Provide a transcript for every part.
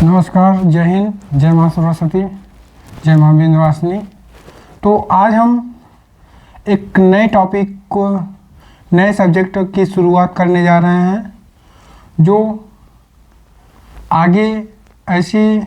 नमस्कार, जय हिंद, जय माँ सरस्वती, जय माँ विंध्यवासिनी। तो आज हम एक नए टॉपिक को, नए सब्जेक्ट की शुरुआत करने जा रहे हैं, जो आगे ऐसी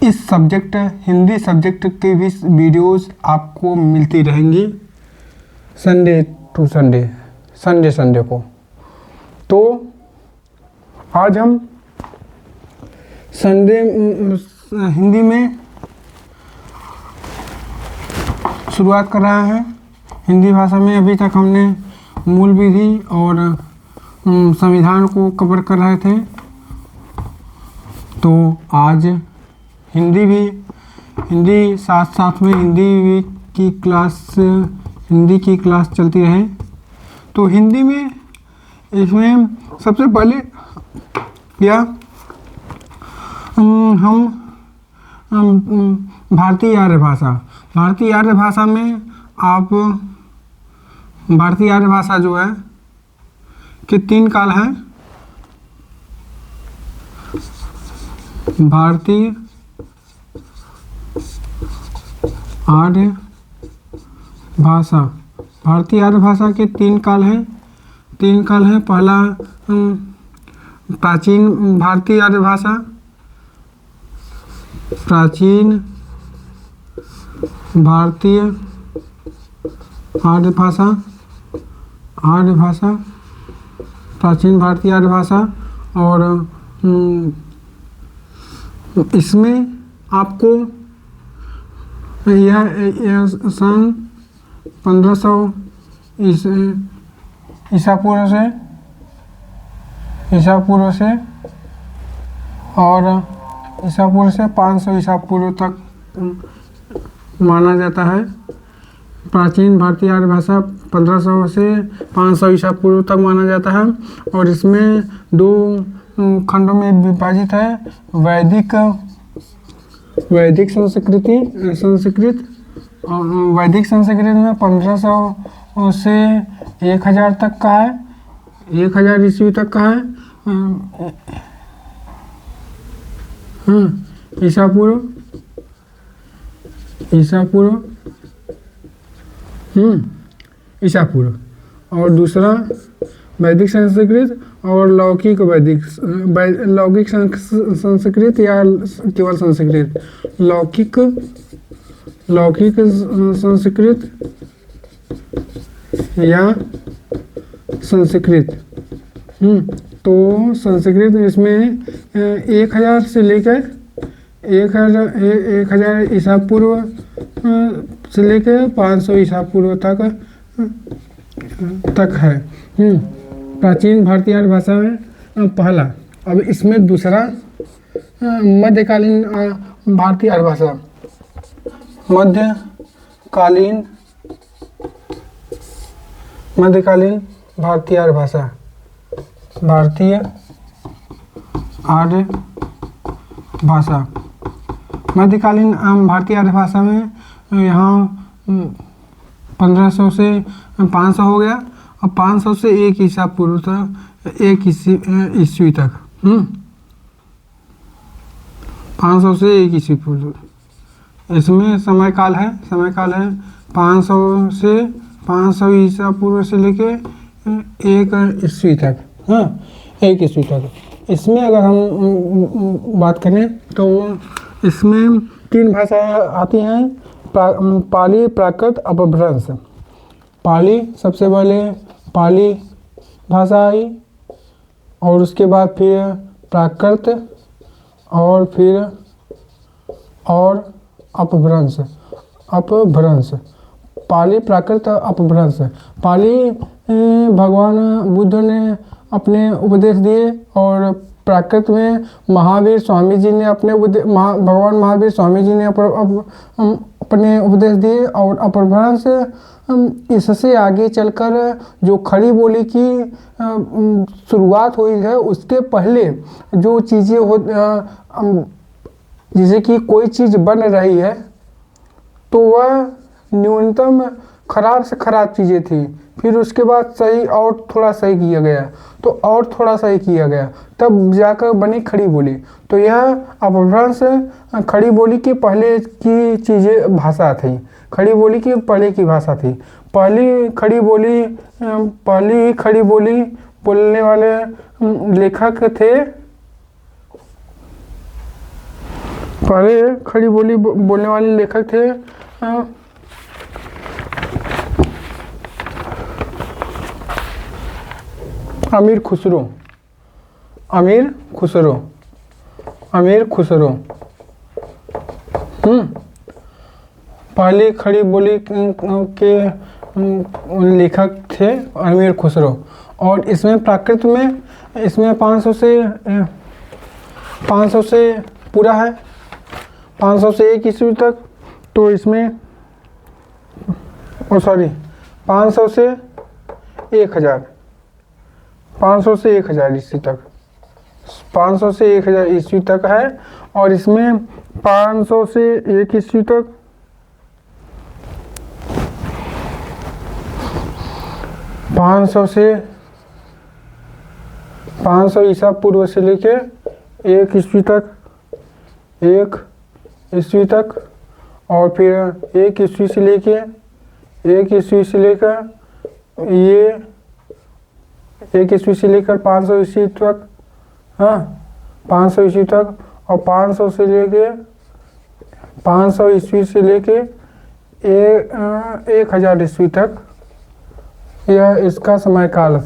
इस सब्जेक्ट हिंदी सब्जेक्ट की भी वीडियोस आपको मिलती रहेंगी संडे टू संडे को। तो आज हम संडे हिंदी में शुरुआत कर रहे हैं। हिंदी भाषा में अभी तक हमने मूल विधि और संविधान को कवर कर रहे थे। तो आज हिंदी साथ में हिंदी की क्लास चलती रहे। तो हिंदी में इसमें सबसे पहले हम भारतीय आर्य भाषा में आप भारतीय आर्य भाषा जो है कि 3 काल है। भारतीय आर्य भाषा के 3 काल हैं। पहला प्राचीन भारतीय आर्य भाषा, प्राचीन भारतीय आर्य भाषा और इसमें आपको यह सन 1500 ईसा पूर्व से और ईसा पूर्व से 500 ईसा पूर्व तक माना जाता है। प्राचीन भारतीय आर्य भाषा 1500 से 500 ईसा पूर्व तक माना जाता है और इसमें 2 खंडों में विभाजित है। वैदिक संस्कृत में 1500 से 1000 तक का है, 1000 ईस्वी तक का है। ईसा पूर्व और दूसरा वैदिक संस्कृत और लौकिक संस्कृत या केवल संस्कृत, लौकिक संस्कृत या संस्कृत। तो संस्कृत इसमें 1000 से लेकर 1000 ईसा पूर्व से लेकर 500 ईसा पूर्व तक है। प्राचीन भारतीय आर्य भाषा में पहला। अब इसमें दूसरा मध्यकालीन भारतीय आर्य भाषा, मध्यकालीन भारतीय आर्य भाषा, भारतीय आर्य भाषा। मध्यकालीन भारतीय आर्य भाषा में यहाँ 1500 से 500 हो गया। अब 500 से 1 ईसा पूर्व तक, 1 ईस्वी तक, 500 से 1 ईस्वी पूर्व। इसमें समय काल है 500 से 500 ईसा पूर्व से लेके 1 ईस्वी तक। 1 ईस्वी तक। इसमें अगर हम बात करें तो इसमें 3 भाषाएं आती हैं, पाली, प्राकृत, अपभ्रंश। पाली, सबसे पहले पाली भाषा आई और उसके बाद फिर प्राकृत और फिर अपभ्रंश। पाली, प्राकृत, अपभ्रंश। पाली भगवान बुद्ध ने अपने उपदेश दिए और प्राकृत में महावीर स्वामी जी ने भगवान महावीर स्वामी जी ने अपने उपदेश दिए और अपभ्रंश इससे आगे चलकर जो खड़ी बोली की शुरुआत हुई है, उसके पहले जो चीज़ें जैसे कि कोई चीज़ बन रही है तो वह न्यूनतम खराब से खराब चीज़ें थी, फिर उसके बाद सही और थोड़ा सही किया गया, तो और थोड़ा सही किया गया, तब जाकर बनी खड़ी बोली। तो यह अपभ्रंश खड़ी बोली के पहले की चीज़ें भाषा थी, खड़ी बोली की पहले की भाषा थी। पहली खड़ी बोली बोलने वाले लेखक थे, पहले खड़ी बोली बोलने वाले लेखक थे अमीर खुसरो। पहली खड़ी बोली के लेखक थे अमीर खुसरो। और इसमें प्राकृत में इसमें 500 से पूरा है, 500 से 1 ईस्वी तक। तो इसमें 500 से 1000, 500 से 1000 ईस्वी तक, 500 से 1000 ईस्वी तक है। और इसमें 500 से 1 ईस्वी तक, 500 ईसा पूर्व से लेके 1 ईस्वी तक, और फिर 1 ईस्वी से लेकर ये 1 ईस्वी से लेकर 500 ईस्वी तक, हाँ 500 ईस्वी तक। और 500 ईस्वी से लेके 1000 ईस्वी तक यह इसका समय काल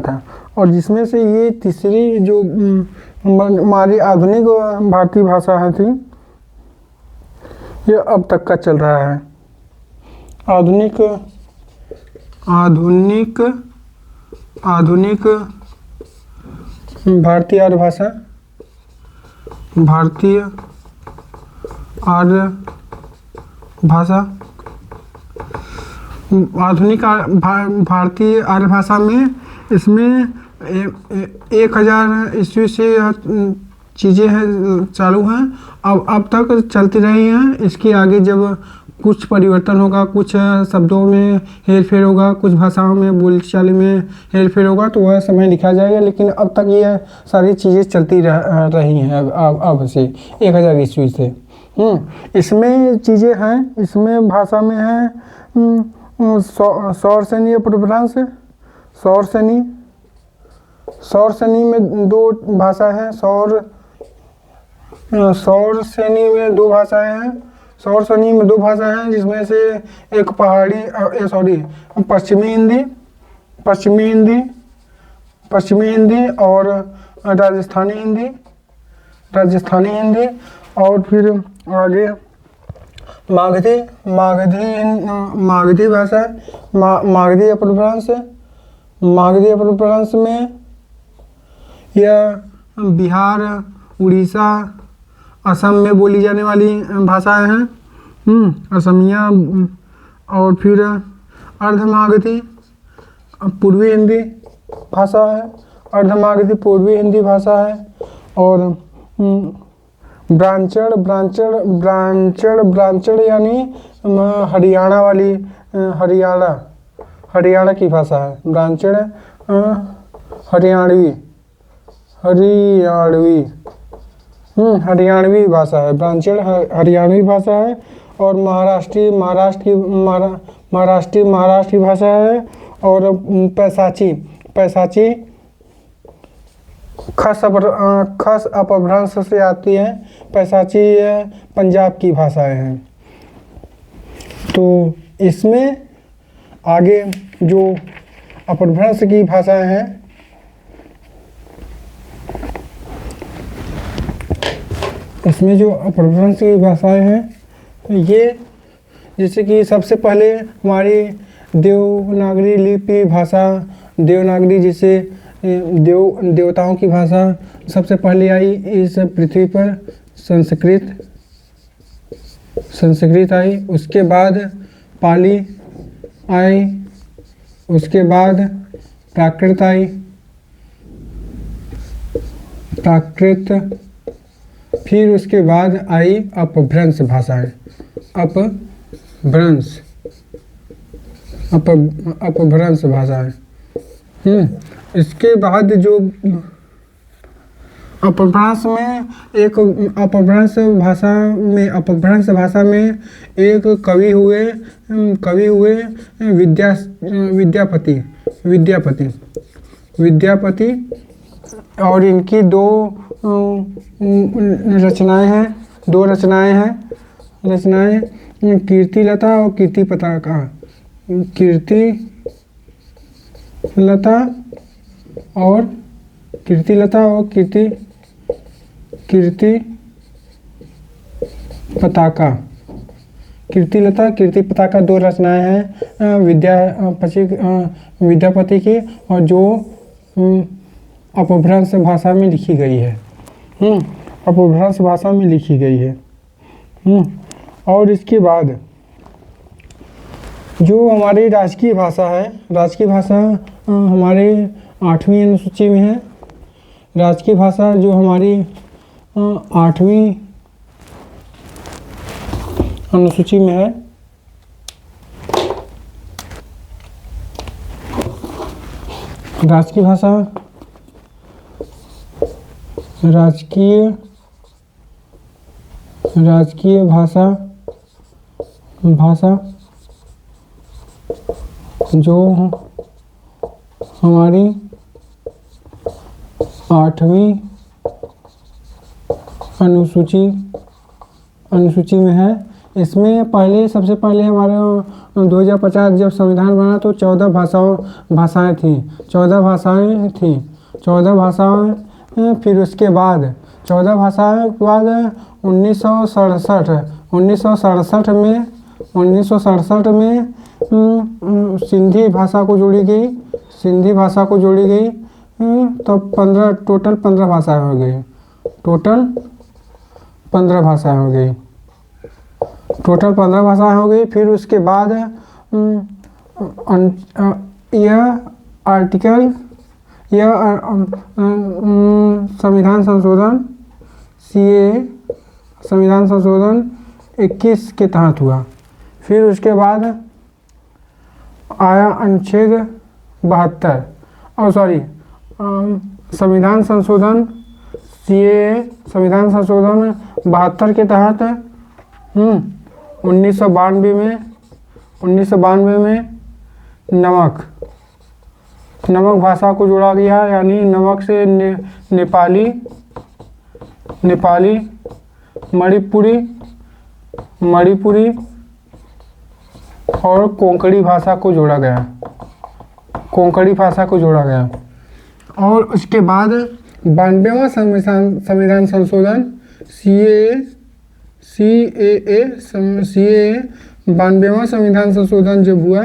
था। और जिसमें से ये तीसरी जो हमारी आधुनिक भारतीय भाषा है थी, यह अब तक का चल रहा है। आधुनिक भारतीय आर्य भाषा, आधुनिक भारतीय आर्य भाषा में इसमें 1000 ईस्वी से चीज़ें हैं चालू हैं, अब तक चलती रही हैं। इसके आगे जब कुछ परिवर्तन होगा, कुछ शब्दों में हेरफेर होगा, कुछ भाषाओं में बोलचाल में हेरफेर होगा, तो वह समय लिखा जाएगा। लेकिन अब तक ये सारी चीज़ें चलती रही हैं अब से 1000 ईस्वी से। इसमें चीज़ें हैं, इसमें भाषा में है सौरसेनी अपभ्रंश। सौरसेनी में 2 भाषा है, सौरसेनी में 2 भाषाएं हैं। सौरसेनी में 2 भाषा हैं, जिसमें से एक पश्चिमी हिंदी और राजस्थानी हिंदी। और फिर आगे मागधी भाषा, मागधी अपभ्रंश में यह बिहार, उड़ीसा, असम में बोली जाने वाली भाषाएं हैं, असमिया। और फिर अर्धमागधी पूर्वी हिंदी भाषा है, अर्धमागधी पूर्वी हिंदी भाषा है। और ब्रांचड़ यानी हरियाणा वाली, हरियाणा की भाषा है। ब्रांचड़ हरियाणवी भाषा है, ब्रांचड़ हरियाणवी भाषा है। और महाराष्ट्री भाषा है। और पैसाची खस अपभ्रंश से आती है। पैसाची पंजाब की भाषाएं हैं। तो इसमें आगे जो अपभ्रंश की भाषाएं हैं, इसमें जो अपभ्रंश की भाषाएं हैं, ये जैसे कि सबसे पहले हमारी देवनागरी लिपि भाषा, देवनागरी जिसे देवताओं की भाषा सबसे पहले आई इस पृथ्वी पर। संस्कृत आई, उसके बाद पाली आई, उसके बाद प्राकृत आई, फिर उसके बाद आई अपभ्रंश भाषाएं। अपभ्रंश भाषाएं, इसके बाद जो अपभ्रंश में एक अपभ्रंश भाषा में एक कवि हुए विद्यापति और इनकी दो रचनाएं हैं कीर्तिलता और कीर्ति पताका दो रचनाएं हैं विद्यापति की, और जो अपभ्रंश भाषा में लिखी गई है। और इसके बाद जो हमारी राजकीय भाषा हमारे 8वीं अनुसूची में है। राजकीय भाषा जो हमारी 8वीं अनुसूची में है, राजकीय भाषा जो हमारी 8वीं अनुसूची में है। इसमें सबसे पहले हमारे 2050 जब संविधान बना तो 14 भाषाएं थी। 14 भाषाएं फिर उसके बाद 14 भाषाओं के बाद 1967 में सिंधी भाषा को जोड़ी गई। तो टोटल 15 भाषाएं हो गई। टोटल 15 भाषाएं हो गई। फिर उसके बाद संविधान संशोधन 21 के तहत हुआ। फिर उसके बाद आया अनुच्छेद 72 संविधान संशोधन 72 के तहत 1992 में नमक भाषा को जोड़ा गया, यानी नमक से नेपाली मणिपुरी और कोंकणी भाषा को जोड़ा गया। और उसके बाद 92वां संविधान संशोधन CAA 92वां संविधान संशोधन जब हुआ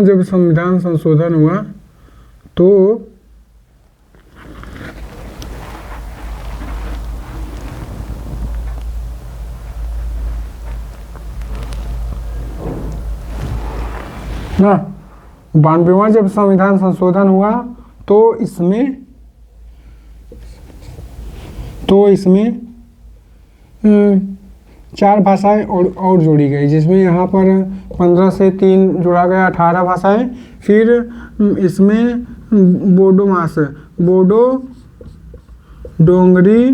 जब संविधान संशोधन हुआ तो ना 92वां जब संविधान संशोधन हुआ तो इसमें 4 भाषाएं और जोड़ी गई, जिसमें यहाँ पर 15 से 3 जोड़ा गया, 18 भाषाएं। फिर इसमें बोडो डोंगरी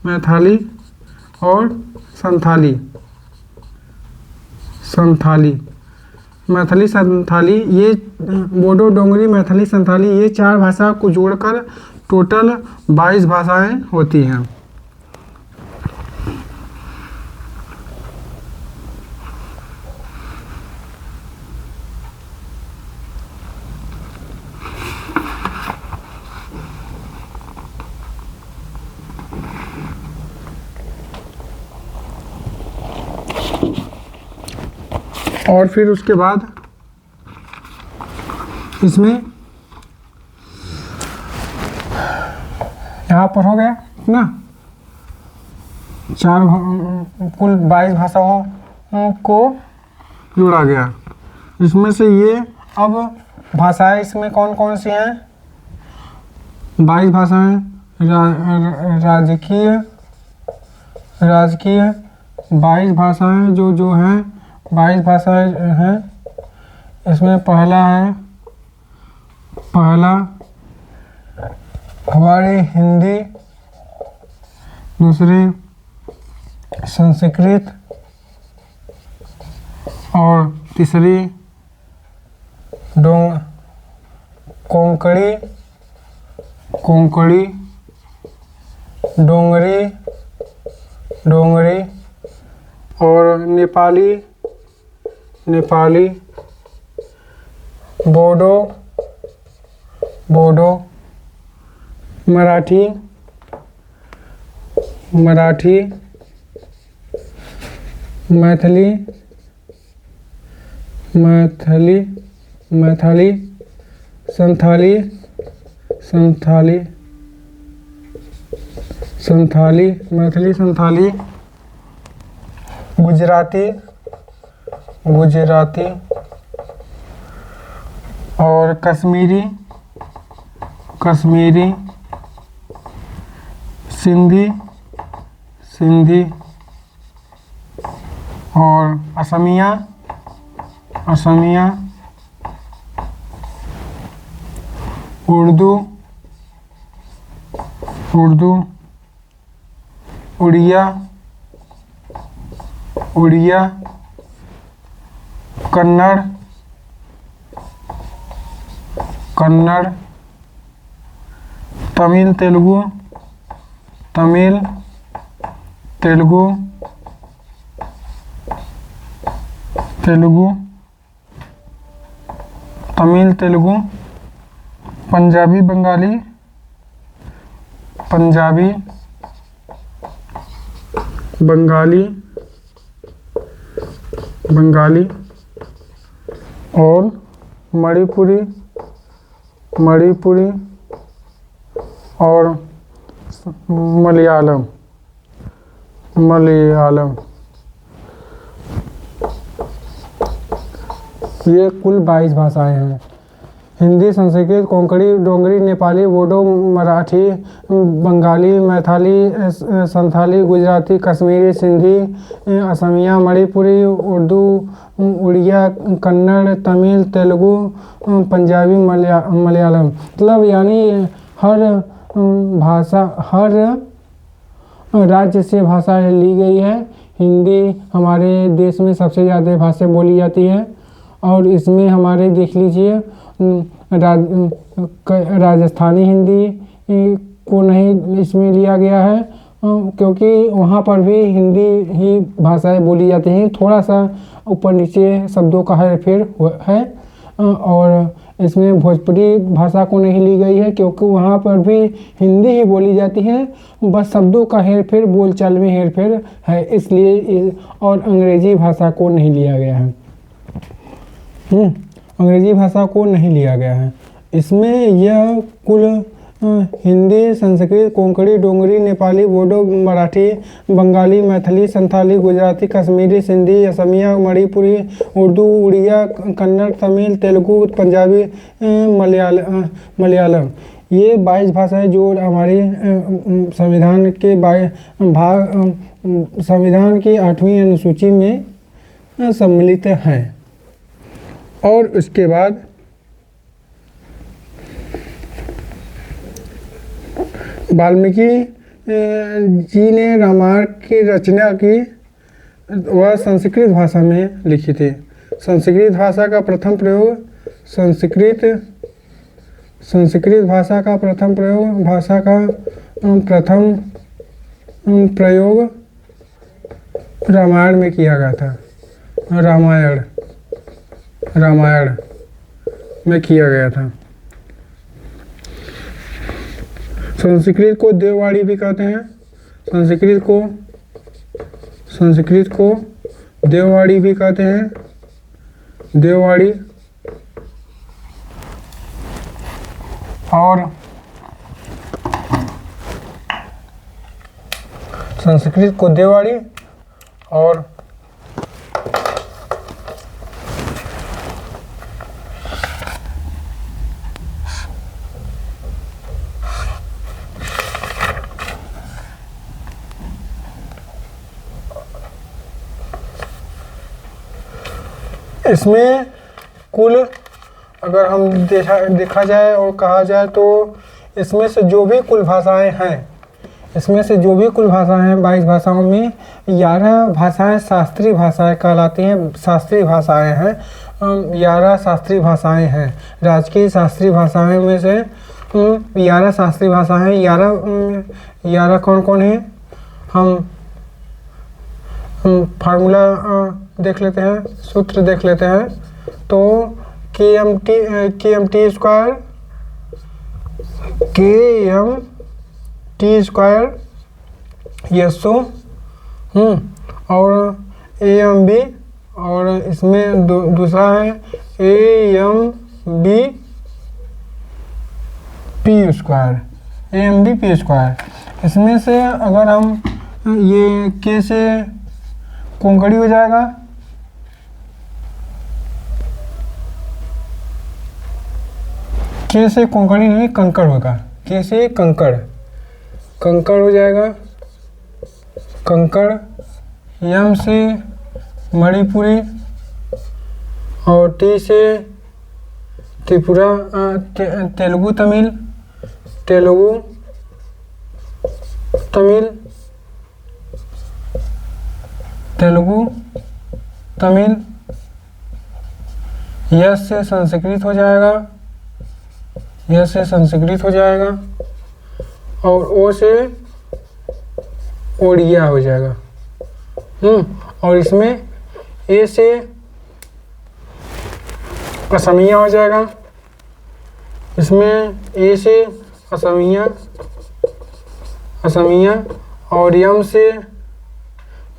मैथली और संथाली ये बोडो डोंगरी मैथिली संथाली ये 4 भाषा को जोड़कर टोटल 22 भाषाएं होती हैं। और फिर उसके बाद इसमें यहाँ पर हो गया ना, कुल 22 भाषाओं को जोड़ा गया। इसमें से ये अब भाषाएं इसमें कौन कौन सी हैं? 22 भाषाएं राजकीय 22 भाषाएं जो हैं 22 भाषाएं हैं। इसमें पहला हमारी हिंदी, दूसरी संस्कृत और तीसरी कोंकणी, डोंगरी और नेपाली, बोडो, मराठी, मैथिली, संथाली, गुजराती और कश्मीरी, सिंधी और असमिया, उर्दू, उड़िया, कन्नड़, तमिल, तेलुगु, पंजाबी, बंगाली और मणिपुरी और मलयालम। ये कुल 22 भाषाएं हैं। हिंदी, संस्कृत, कोंकणी, डोंगरी, नेपाली, बोडो, मराठी, बंगाली, मैथिली, संथाली, गुजराती, कश्मीरी, सिंधी, असमिया, मणिपुरी, उर्दू, उड़िया, कन्नड़, तमिल, तेलुगु, पंजाबी, मलयालम। मतलब यानी हर राज्य से भाषा ली गई है। हिंदी हमारे देश में सबसे ज़्यादा भाषा बोली जाती है और इसमें हमारे देख लीजिए राजस्थानी हिंदी को नहीं इसमें लिया गया है क्योंकि वहाँ पर भी हिंदी ही भाषाएं बोली जाती हैं। थोड़ा सा ऊपर नीचे शब्दों का हेरफेर है और इसमें भोजपुरी भाषा को नहीं ली गई है क्योंकि वहाँ पर भी हिंदी ही बोली जाती है, बस शब्दों का हेरफेर, बोलचाल में हेरफेर है, इसलिए और अंग्रेजी भाषा को नहीं लिया गया है। अंग्रेजी भाषा को नहीं लिया गया है। इसमें यह कुल हिंदी, संस्कृत, कोंकणी, डोंगरी, नेपाली, बोडो, मराठी, बंगाली, मैथिली, संथाली, गुजराती, कश्मीरी, सिंधी, असमिया, मणिपुरी, उर्दू, उड़िया, कन्नड़, तमिल, तेलुगु, पंजाबी, मलयालम। ये 22 भाषाएं जो हमारी संविधान के संविधान की 8वीं अनुसूची में सम्मिलित हैं। और उसके बाद वाल्मीकि जी ने रामायण की रचना की, वह संस्कृत भाषा में लिखी थी। संस्कृत भाषा का प्रथम प्रयोग रामायण में किया गया था। रामायण में किया गया था। संस्कृत को देववाणी भी कहते हैं। संस्कृत को देववाणी भी कहते हैं। देववाड़ी और संस्कृत को देववाड़ी और इसमें कुल अगर हम देखा जाए और कहा जाए तो इसमें से जो भी कुल भाषाएं हैं, इसमें से जो भी कुल भाषाएं हैं 22 भाषाओं में 11 भाषाएं शास्त्रीय भाषाएं कहलाती हैं। शास्त्रीय भाषाएं हैं 11 शास्त्रीय भाषाएं हैं। राजकीय शास्त्रीय भाषाएं में से 11 शास्त्रीय भाषाएं 11 कौन कौन है, हम फार्मूला देख लेते हैं, सूत्र देख लेते हैं। तो KMT स्क्वायर यस और AMB और इसमें दूसरा है AMBP स्क्वायर। इसमें से अगर हम ये K से कोंकणी हो जाएगा, K से कोंकणी नहीं कंकड़ होगा, K से कंकड़ हो जाएगा, कंकड़। M से मणिपुरी और T से त्रिपुरा तेलुगु तमिल। यस से संस्कृत हो जाएगा, और ओ से ओडिया हो जाएगा। और इसमें ए से असमिया हो जाएगा, इसमें ए से असमिया और यम से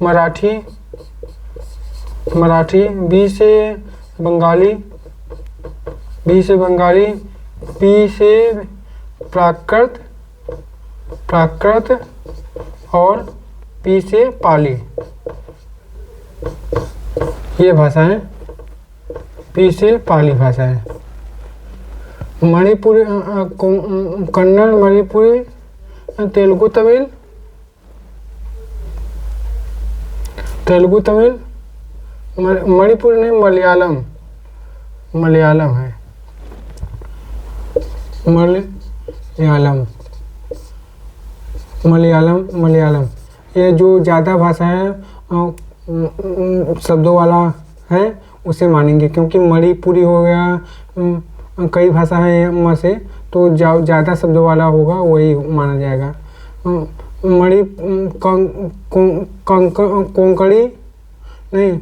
मराठी, बी से बंगाली, पी से प्राकृत और पी से पाली। ये भाषाएं पी से पाली भाषाएं। मणिपुरी कन्नड़, मणिपुरी, तेलुगु तमिल, मणिपुरी नहीं मलयालम है, मलयालम। ये जो ज़्यादा भाषा है शब्दों वाला है उसे मानेंगे, क्योंकि मणिपुरी हो गया, कई भाषा है में से, तो ज़्यादा शब्दों वाला होगा वही माना जाएगा। कोंकणी नहीं,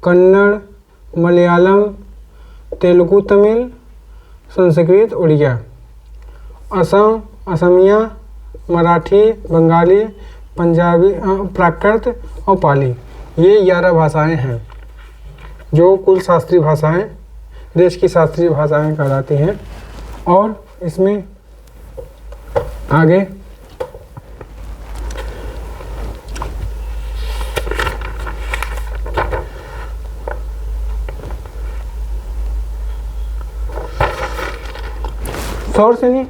कन्नड़, मलयालम, तेलुगु तमिल, संस्कृत उड़िया। असमिया, मराठी, बंगाली, पंजाबी, प्राकृत और पाली। ये 11 भाषाएं हैं जो कुल शास्त्रीय भाषाएं, देश की शास्त्रीय भाषाएं कहलाती हैं। और इसमें आगे सौर से नहीं